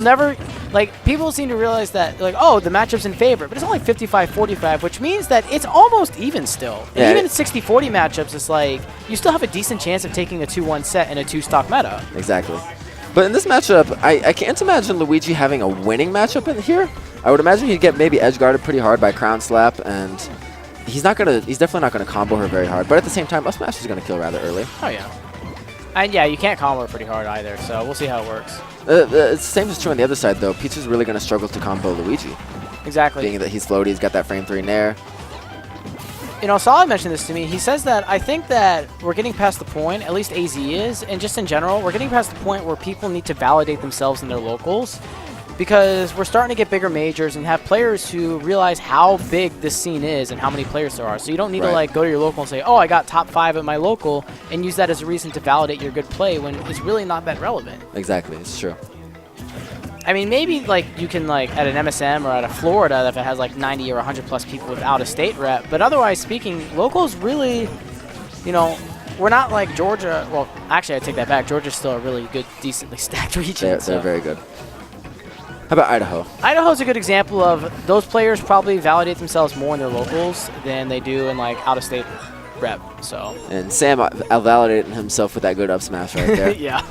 never, like, people seem to realize that, like, oh, the matchup's in favor, but it's only 55-45, which means that it's almost even still. And even in 60-40 matchups, it's like, you still have a decent chance of taking a 2-1 set in a 2-stock meta. Exactly. But in this matchup, I can't imagine Luigi having a winning matchup in here. I would imagine he'd get maybe edge guarded pretty hard by Crown Slap, and he's definitely not gonna combo her very hard. But at the same time, up smash is gonna kill rather early. Oh yeah. And yeah, you can't combo her pretty hard either, so we'll see how it works. It's the same is true on the other side though. Peach is really gonna struggle to combo Luigi. Exactly. Being that he's floaty, he's got that frame 3 nair. You know, Solid mentioned this to me. He says that I think that we're getting past the point, at least AZ is, and just in general, we're getting past the point where people need to validate themselves in their locals, because we're starting to get bigger majors and have players who realize how big this scene is and how many players there are. So you don't need to like go to your local and say, oh, I got top 5 at my local, and use that as a reason to validate your good play when it's really not that relevant. Exactly, it's true. I mean, maybe like you can like at an MSM or at a Florida if it has like 90 or 100 plus people with out-of-state rep. But otherwise speaking, locals really, you know, we're not like Georgia. Well, actually, I take that back. Georgia's still a really good, decently stacked region. They're very good. How about Idaho? Idaho's a good example of those players probably validate themselves more in their locals than they do in like out-of-state rep. So. And Sam validated himself with that good up smash right there. Yeah.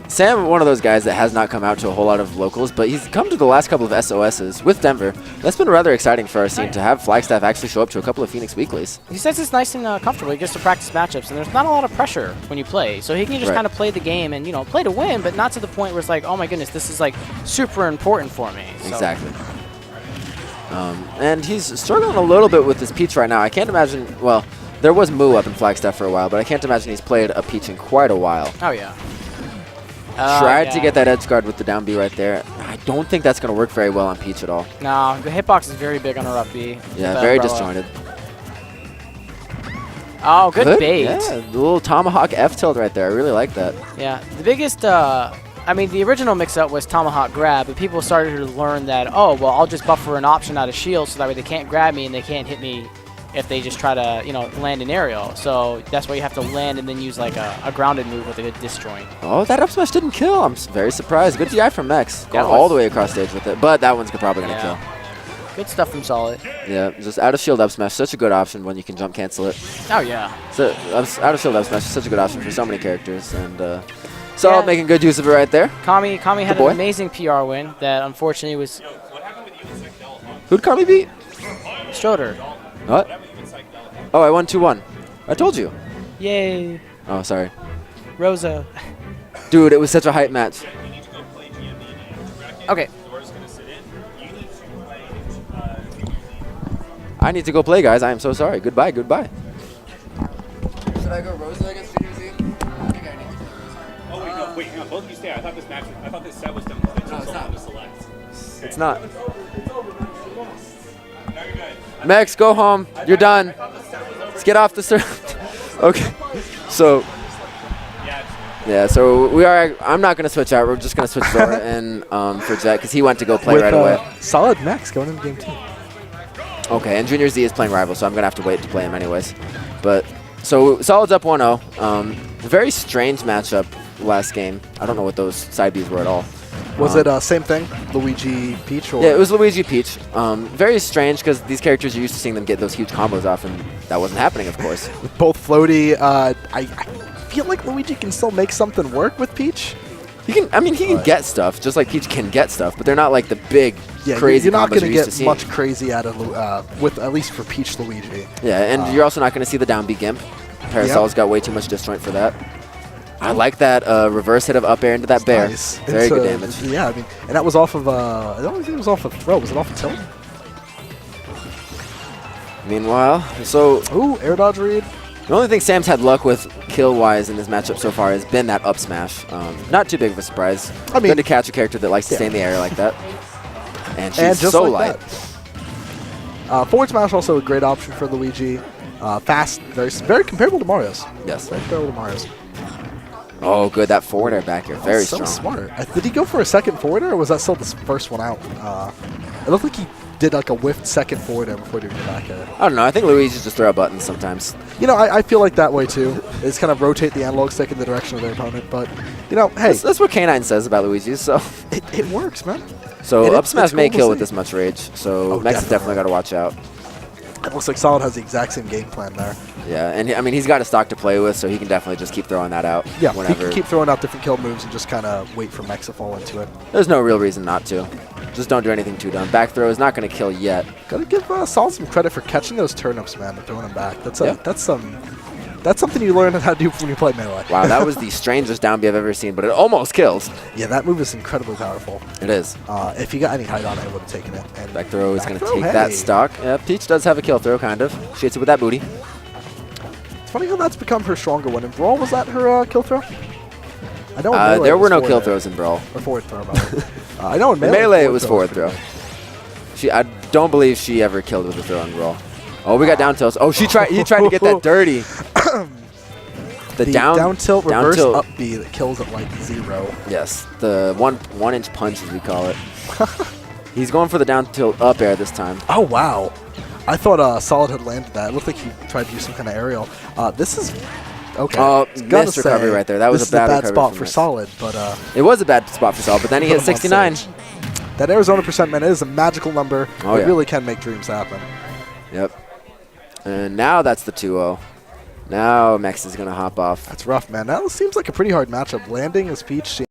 Sam, one of those guys that has not come out to a whole lot of locals, but he's come to the last couple of SOSs with Denver. That's been rather exciting for our scene to have Flagstaff actually show up to a couple of Phoenix weeklies. He says it's nice and comfortable. He gets to practice matchups, and there's not a lot of pressure when you play. So he can just kind of play the game and, you know, play to win, but not to the point where it's like, oh my goodness, this is like super important for me. So. Exactly. And he's struggling a little bit with his Peach right now. I can't imagine, well, there was Moo up in Flagstaff for a while, but I can't imagine he's played a Peach in quite a while. Oh, yeah. Tried to get that edge guard with the down B right there. I don't think that's going to work very well on Peach at all. No, the hitbox is very big on her up B. Yeah, very disjointed. Oh, good bait. Yeah, the little Tomahawk F tilt right there. I really like that. Yeah, the biggest, I mean, the original mix-up was Tomahawk grab, but people started to learn that, oh, well, I'll just buffer an option out of shield so that way they can't grab me and they can't hit me if they just try to, you know, land an aerial. So that's why you have to land and then use like a grounded move with a good disjoint. Oh, that up smash didn't kill. I'm very surprised. Good DI from Mex. Going all the way across stage with it. But that one's probably going to kill. Good stuff from Solid. Yeah, just out of shield up smash. Such a good option when you can jump cancel it. Oh, yeah. So out of shield up smash is such a good option for so many characters. And Solid making good use of it right there. Kami had an amazing PR win that unfortunately was... Who'd Kami beat? Stroder. What? Oh, I won 2-1. I told you. Yay. Oh, sorry. Rosa. Dude, it was such a hype match. Okay. I need to go play, guys. I am so sorry. Goodbye, goodbye. Should I go Rosa against Junior Z? I think I need to go Rosa. Oh, wait, no, wait, hang on. Both of you stay. I thought this set was done. No, it's not. Select. It's not. No, you're good. Mex, go home. You're done. Let's get off the server. Okay. So, yeah, so we are. I'm not going to switch out. We're just going to switch Zora in for Jet because he went to go play right away. Solid Max going into game 2. Okay, and Junior Z is playing Rival, so I'm going to have to wait to play him anyways. But, so Solid's up 1-0. Very strange matchup last game. I don't know what those side Bs were at all. Was it same thing, Luigi Peach? Or? Yeah, it was Luigi Peach. Very strange because these characters, you're used to seeing them get those huge combos off, and that wasn't happening, of course. Both floaty. I feel like Luigi can still make something work with Peach. He can. I mean, he can get stuff, just like Peach can get stuff, but they're not like the big, crazy you're not combos going you're to used get much crazy out of with at least for Peach Luigi. Yeah, and you're also not going to see the down B Gimp. Parasol's got way too much disjoint for that. I like that reverse hit of up air into that bear. Nice. Very good damage. Yeah, I mean, and that was off of, I don't think it was off of throw. Was it off of tilt? Meanwhile, so... Ooh, air dodge read. The only thing Sam's had luck with kill-wise in this matchup so far has been that up smash. Not too big of a surprise. I mean, good to catch a character that likes to stay in the air like that. And she's just so like light. Forward smash also a great option for Luigi. Fast, very comparable to Mario's. Yes. Very comparable to Mario's. Oh, good. That forward air back here. Very so strong. Smart. Did he go for a second forward air, or was that still the first one out? It looked like he did like a whiffed second forward air before doing the back air. I don't know. I think Luigi just throw out buttons sometimes. You know, I feel like that way too. Is kind of rotate the analog stick in the direction of their opponent. But, you know, hey. That's what K9 says about Luigi, so. It works, man. So up smash may kill with this. this much rage, so Mex has definitely got to watch out. It looks like Solid has the exact same game plan there. Yeah, and I mean, he's got a stock to play with, so he can definitely just keep throwing that out. Yeah, whenever. he can keep throwing out different kill moves and just kind of wait for Mex to fall into it. There's no real reason not to. Just don't do anything too dumb. Back throw is not going to kill yet. Gotta give Solid some credit for catching those turnips, man, and throwing them back. That's something you learn how to do when you play Melee. Wow, that was the strangest down B I've ever seen, but it almost kills. Yeah, that move is incredibly powerful. It is. If you got any height on it, I would have taken it. And back throw is going to take that stock. Yeah, Peach does have a kill throw, kind of. She hits it with that booty. It's funny how that's become her stronger one. In Brawl, was that her kill throw? I know there were no kill throws in Brawl. Or forward throw, rather. I know in Melee it was forward throw. I don't believe she ever killed with a throw in Brawl. Oh, we got down tilts. Oh, he tried to get that dirty. The down tilt reverse up B that kills at like 0. Yes, the one inch punch as we call it. He's going for the down tilt up air this time. Oh wow, I thought Solid had landed that. It looked like he tried to do some kind of aerial. This is okay. Oh, missed recovery right there. That was a bad spot for Solid, but it was a bad spot for Solid. But then he hit 69. That Arizona % man is a magical number. Oh, it really can make dreams happen. Yep. And now that's the 2-0. Now Mex is going to hop off. That's rough, man. That seems like a pretty hard matchup. Landing as Peach